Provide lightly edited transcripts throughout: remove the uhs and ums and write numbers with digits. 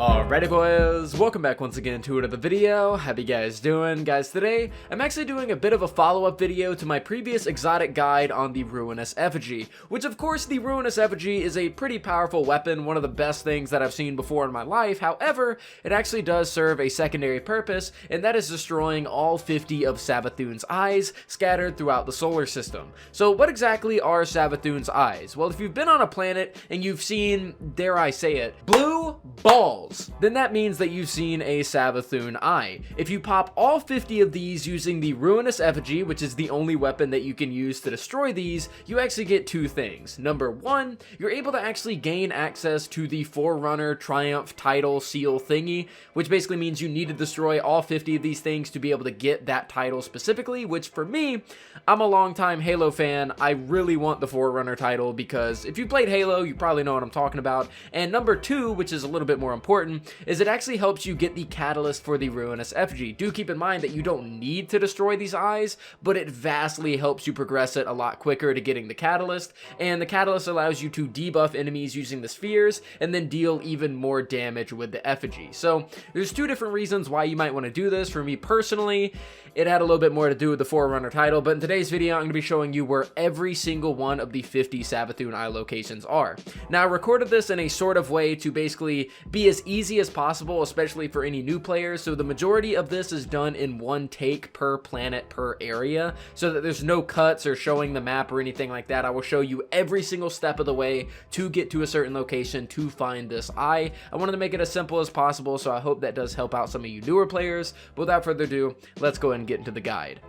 Alrighty boys, welcome back once again to another video. How you guys doing? Guys, today I'm actually doing a bit of a follow-up video to my previous exotic guide on the Ruinous Effigy, which of course the Ruinous Effigy is a pretty powerful weapon, one of the best things that I've seen before in my life. However, it actually does serve a secondary purpose, and that is destroying all 50 of Savathun's eyes scattered throughout the solar system. So what exactly are Savathun's eyes? Well, if you've been on a planet and you've seen, dare I say it, blue balls, then that means that you've seen a Savathun eye. If you pop all 50 of these using the Ruinous Effigy, which is the only weapon that you can use to destroy these, you actually get two things. Number one, you're able to actually gain access to the Forerunner Triumph title seal thingy, which basically means you need to destroy all 50 of these things to be able to get that title specifically, which for me, I'm a longtime Halo fan. I really want the Forerunner title because if you played Halo, you probably know what I'm talking about. And number two, which is a little bit more important, is it actually helps you get the catalyst for the Ruinous Effigy. Do keep in mind that you don't need to destroy these eyes, but it vastly helps you progress it a lot quicker to getting the catalyst, and the catalyst allows you to debuff enemies using the spheres and then deal even more damage with the Effigy. So there's two different reasons why you might want to do this. For me personally, it had a little bit more to do with the Forerunner title, but in today's video I'm going to be showing you where every single one of the 50 Savathun eye locations are. Now I recorded this in a sort of way to basically be as easy as possible, especially for any new players, so the majority of this is done in one take per planet per area, so that there's no cuts or showing the map or anything like that. I will show you every single step of the way to get to a certain location to find this eye. I wanted to make it as simple as possible, so I hope that does help out some of you newer players. But without further ado, let's go ahead and get into the guide.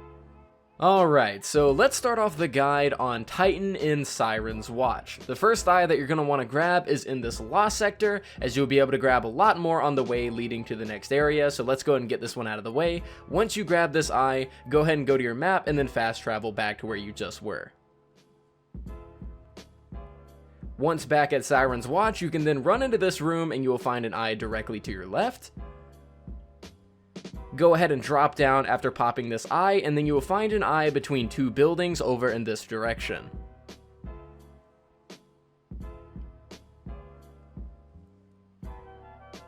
Alright, so let's start off the guide on Titan in Siren's Watch. The first eye that you're going to want to grab is in this Lost sector, as you'll be able to grab a lot more on the way leading to the next area, so let's go ahead and get this one out of the way. Once you grab this eye, go ahead and go to your map and then fast travel back to where you just were. Once back at Siren's Watch, you can then run into this room and you will find an eye directly to your left. Go ahead and drop down after popping this eye, and then you will find an eye between two buildings over in this direction.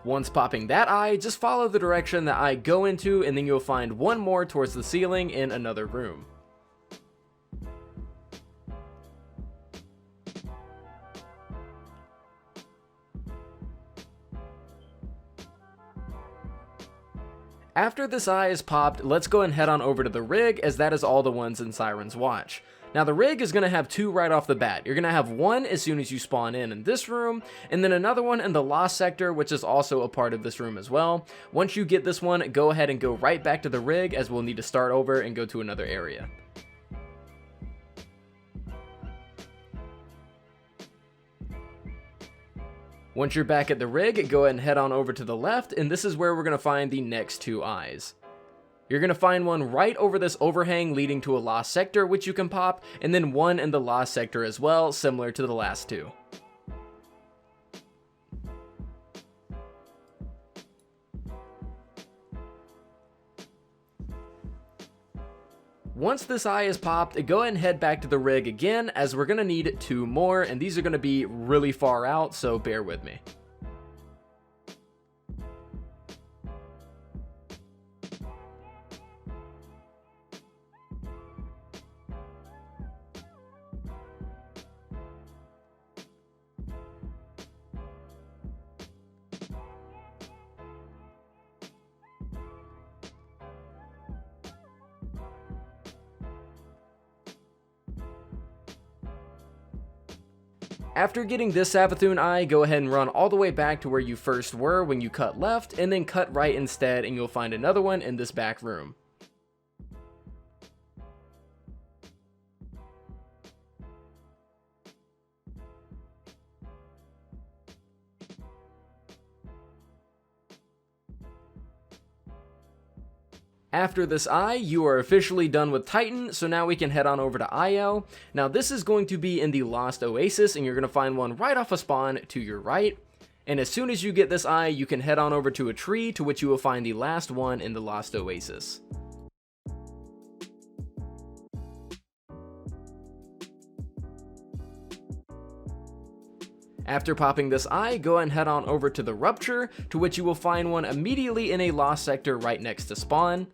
Once popping that eye, just follow the direction that I go into, and then you'll find one more towards the ceiling in another room. After this eye is popped, let's go and head on over to the rig, as that is all the ones in Siren's Watch. Now the rig is going to have two right off the bat. You're going to have one as soon as you spawn in this room, and then another one in the Lost sector, which is also a part of this room as well. Once you get this one, go ahead and go right back to the rig, as we'll need to start over and go to another area. Once you're back at the rig, go ahead and head on over to the left, and this is where we're going to find the next two eyes. You're going to find one right over this overhang leading to a Lost sector, which you can pop, and then one in the Lost sector as well, similar to the last two. Once this eye is popped, go ahead and head back to the rig again, as we're going to need two more, and these are going to be really far out, so bear with me. After getting this Savathun eye, go ahead and run all the way back to where you first were when you cut left, and then cut right instead, and you'll find another one in this back room. After this eye, you are officially done with Titan, so now we can head on over to IO. Now this is going to be in the Lost Oasis, and you're going to find one right off a spawn to your right. And as soon as you get this eye, you can head on over to a tree, to which you will find the last one in the Lost Oasis. After popping this eye, go and head on over to the Rupture, to which you will find one immediately in a lost sector right next to spawn.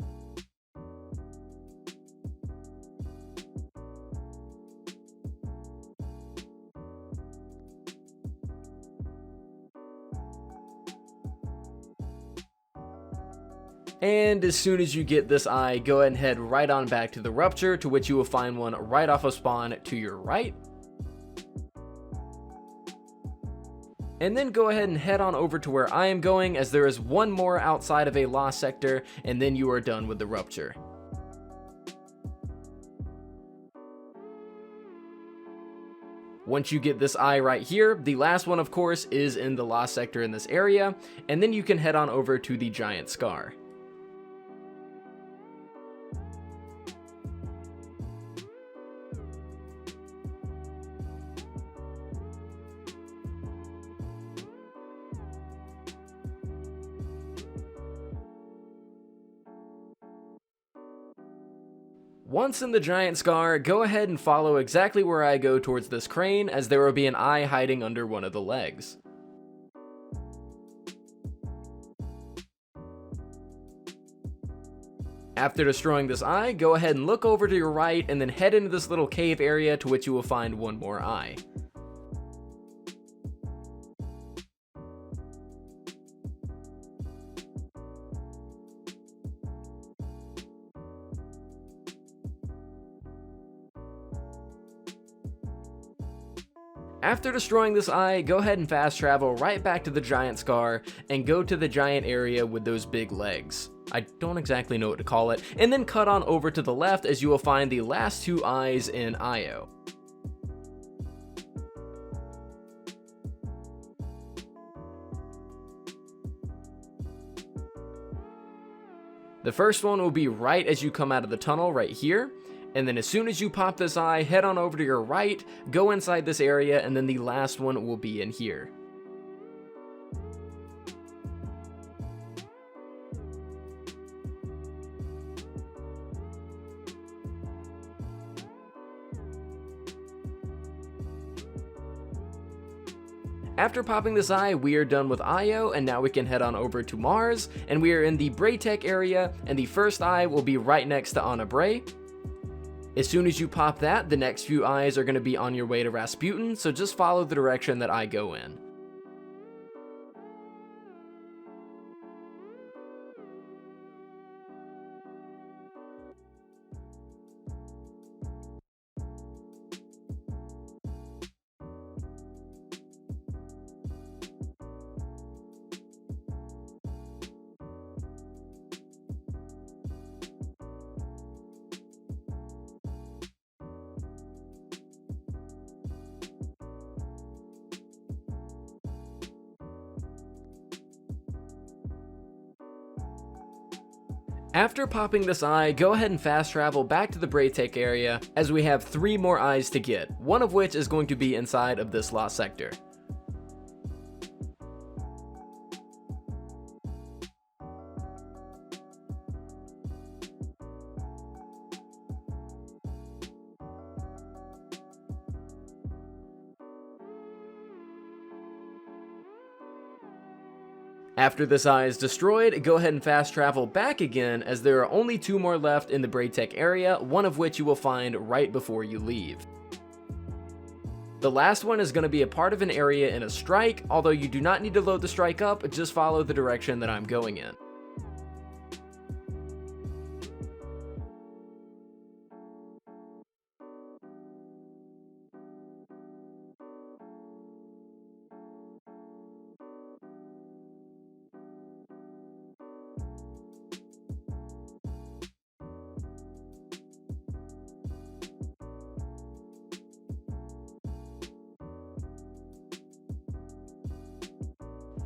And as soon as you get this eye, go ahead and head right on back to the Rupture, to which you will find one right off of spawn to your right. And then go ahead and head on over to where I am going, as there is one more outside of a lost sector, and then you are done with the Rupture. Once you get this eye right here, the last one of course is in the lost sector in this area, and then you can head on over to the giant scar. Once in the giant scar, go ahead and follow exactly where I go towards this crane, as there will be an eye hiding under one of the legs. After destroying this eye, go ahead and look over to your right and then head into this little cave area, to which you will find one more eye. After destroying this eye, go ahead and fast travel right back to the giant scar and go to the giant area with those big legs. I don't exactly know what to call it, and then cut on over to the left, as you will find the last two eyes in Io. The first one will be right as you come out of the tunnel right here. And then as soon as you pop this eye, head on over to your right, go inside this area, and then the last one will be in here. After popping this eye, we are done with Io, and now we can head on over to Mars, and we are in the Braytech area, and the first eye will be right next to Anna Bray. As soon as you pop that, the next few eyes are going to be on your way to Rasputin, so just follow the direction that I go in. After popping this eye, go ahead and fast travel back to the Braytech area, as we have 3 more eyes to get, one of which is going to be inside of this lost sector. After this eye is destroyed, go ahead and fast travel back again, as there are only 2 more left in the Braytech area, one of which you will find right before you leave. The last one is going to be a part of an area in a strike, although you do not need to load the strike up, just follow the direction that I'm going in.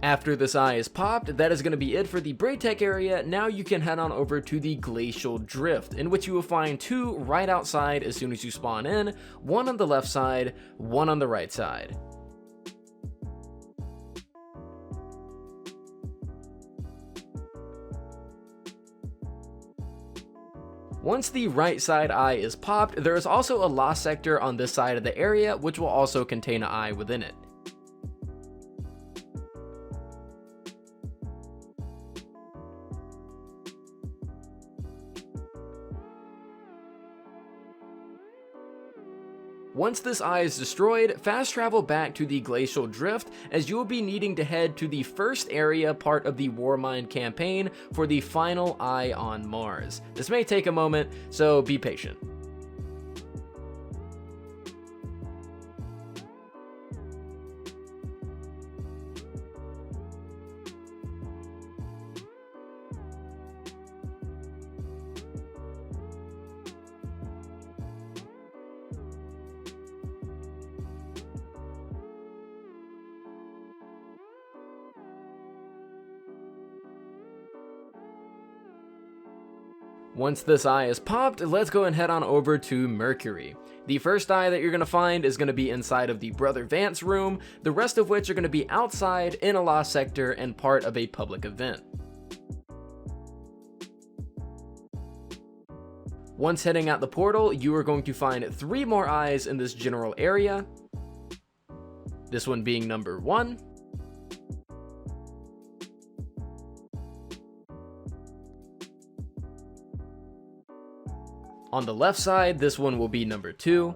After this eye is popped, that is going to be it for the Braytech area. Now you can head on over to the Glacial Drift, in which you will find 2 right outside as soon as you spawn in, 1 on the left side, 1 on the right side. Once the right side eye is popped, there is also a lost sector on this side of the area, which will also contain an eye within it. Once this eye is destroyed, fast travel back to the Glacial Drift, as you will be needing to head to the first area part of the Warmind campaign for the final eye on Mars. This may take a moment, so be patient. Once this eye is popped, let's go and head on over to Mercury. The first eye that you're going to find is going to be inside of the Brother Vance room, the rest of which are going to be outside in a lost sector and part of a public event. Once heading out the portal, you are going to find 3 more eyes in this general area, this one being number 1. On the left side, this one will be number 2.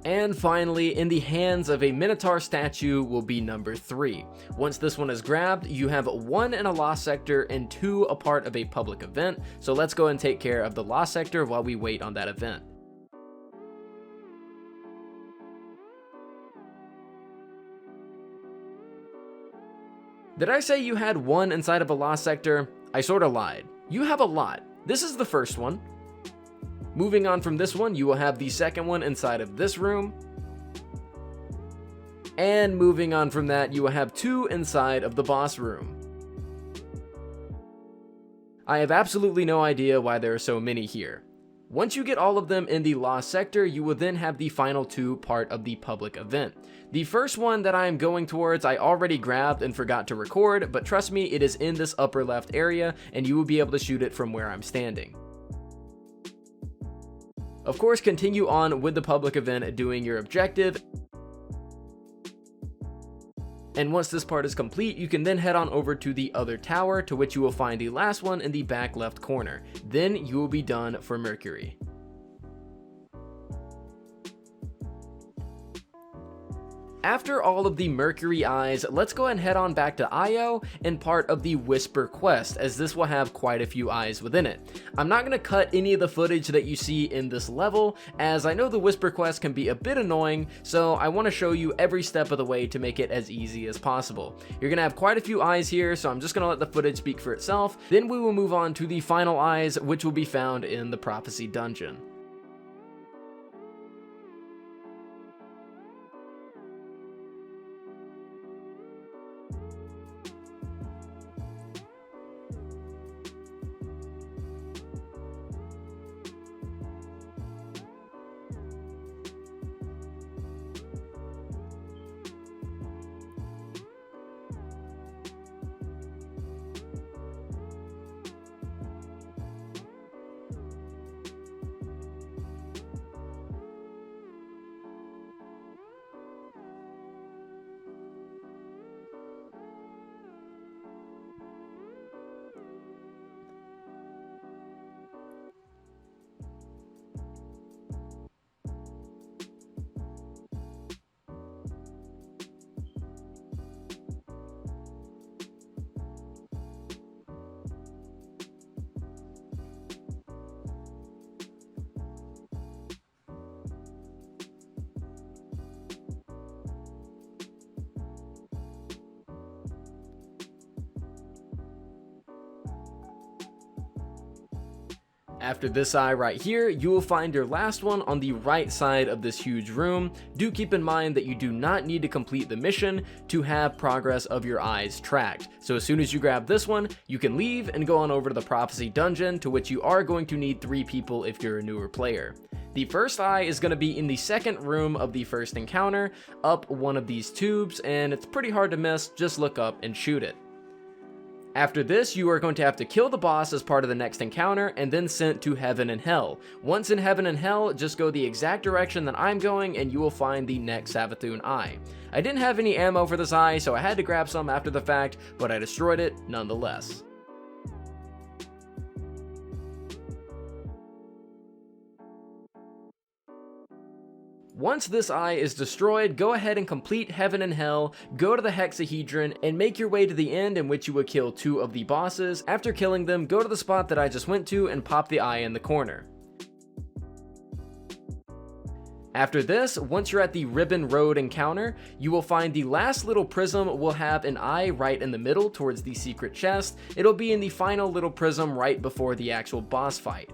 And finally, in the hands of a Minotaur statue will be number 3. Once this one is grabbed, you have 1 in a lost sector and 2 a part of a public event. So let's go and take care of the lost sector while we wait on that event. Did I say you had 1 inside of a lost sector? I sorta lied. You have a lot. This is the first one. Moving on from this one, you will have the second one inside of this room. And moving on from that, you will have 2 inside of the boss room. I have absolutely no idea why there are so many here. Once you get all of them in the lost sector, you will then have the final 2 part of the public event. The first one that I am going towards, I already grabbed and forgot to record, but trust me, it is in this upper left area, and you will be able to shoot it from where I'm standing. Of course, continue on with the public event doing your objective. And once this part is complete, you can then head on over to the other tower, to which you will find the last one in the back left corner. Then you will be done for Mercury. After all of the Mercury eyes, let's go and head on back to Io and part of the Whisper quest, as this will have quite a few eyes within it. I'm not going to cut any of the footage that you see in this level, as I know the Whisper quest can be a bit annoying, so I want to show you every step of the way to make it as easy as possible. You're going to have quite a few eyes here, so I'm just going to let the footage speak for itself. Then we will move on to the final eyes, which will be found in the Prophecy Dungeon. After this eye right here, you will find your last one on the right side of this huge room. Do keep in mind that you do not need to complete the mission to have progress of your eyes tracked. So as soon as you grab this one, you can leave and go on over to the Prophecy Dungeon, to which you are going to need 3 people if you're a newer player. The first eye is going to be in the second room of the first encounter, up one of these tubes, and it's pretty hard to miss. Just look up and shoot it. After this, you are going to have to kill the boss as part of the next encounter, and then sent to Heaven and Hell. Once in Heaven and Hell, just go the exact direction that I'm going, and you will find the next Savathun eye. I didn't have any ammo for this eye, so I had to grab some after the fact, but I destroyed it nonetheless. Once this eye is destroyed, go ahead and complete Heaven and Hell, go to the hexahedron, and make your way to the end, in which you will kill 2 of the bosses. After killing them, go to the spot that I just went to and pop the eye in the corner. After this, once you're at the Ribbon Road encounter, you will find the last little prism will have an eye right in the middle towards the secret chest. It'll be in the final little prism right before the actual boss fight.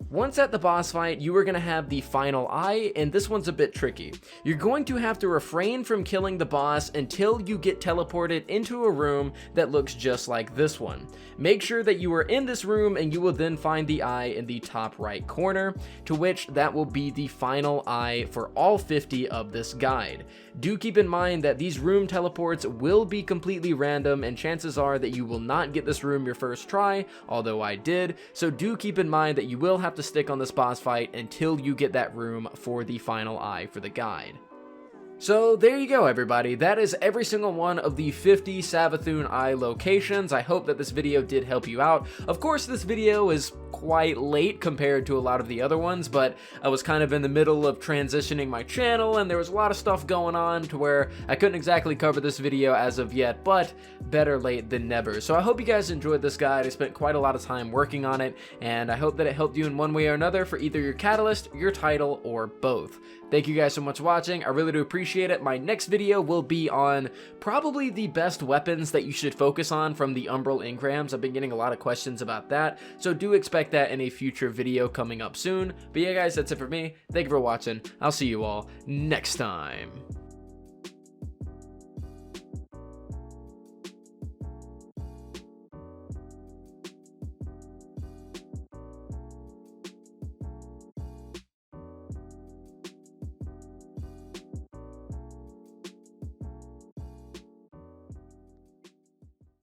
Once at the boss fight, you are going to have the final eye, and this one's a bit tricky. You're going to have to refrain from killing the boss until you get teleported into a room that looks just like this one. Make sure that you are in this room, and you will then find the eye in the top right corner, to which that will be the final eye for all 50 of this guide. Do keep in mind that these room teleports will be completely random, and chances are that you will not get this room your first try, although I did, so do keep in mind that you will have to stick on this boss fight until you get that room for the final eye for the guide. So there you go, everybody. That is every single one of the 50 Savathun Eye locations. I hope that this video did help you out. Of course, this video is quite late compared to a lot of the other ones, but I was kind of in the middle of transitioning my channel, and there was a lot of stuff going on to where I couldn't exactly cover this video as of yet, but better late than never. So I hope you guys enjoyed this guide. I spent quite a lot of time working on it, and I hope that it helped you in one way or another for either your catalyst, your title, or both. Thank you guys so much for watching. I really do appreciate it. My next video will be on probably the best weapons that you should focus on from the Umbral Engrams. I've been getting a lot of questions about that, so do expect that in a future video coming up soon. But yeah, guys, that's it for me. Thank you for watching. I'll see you all next time.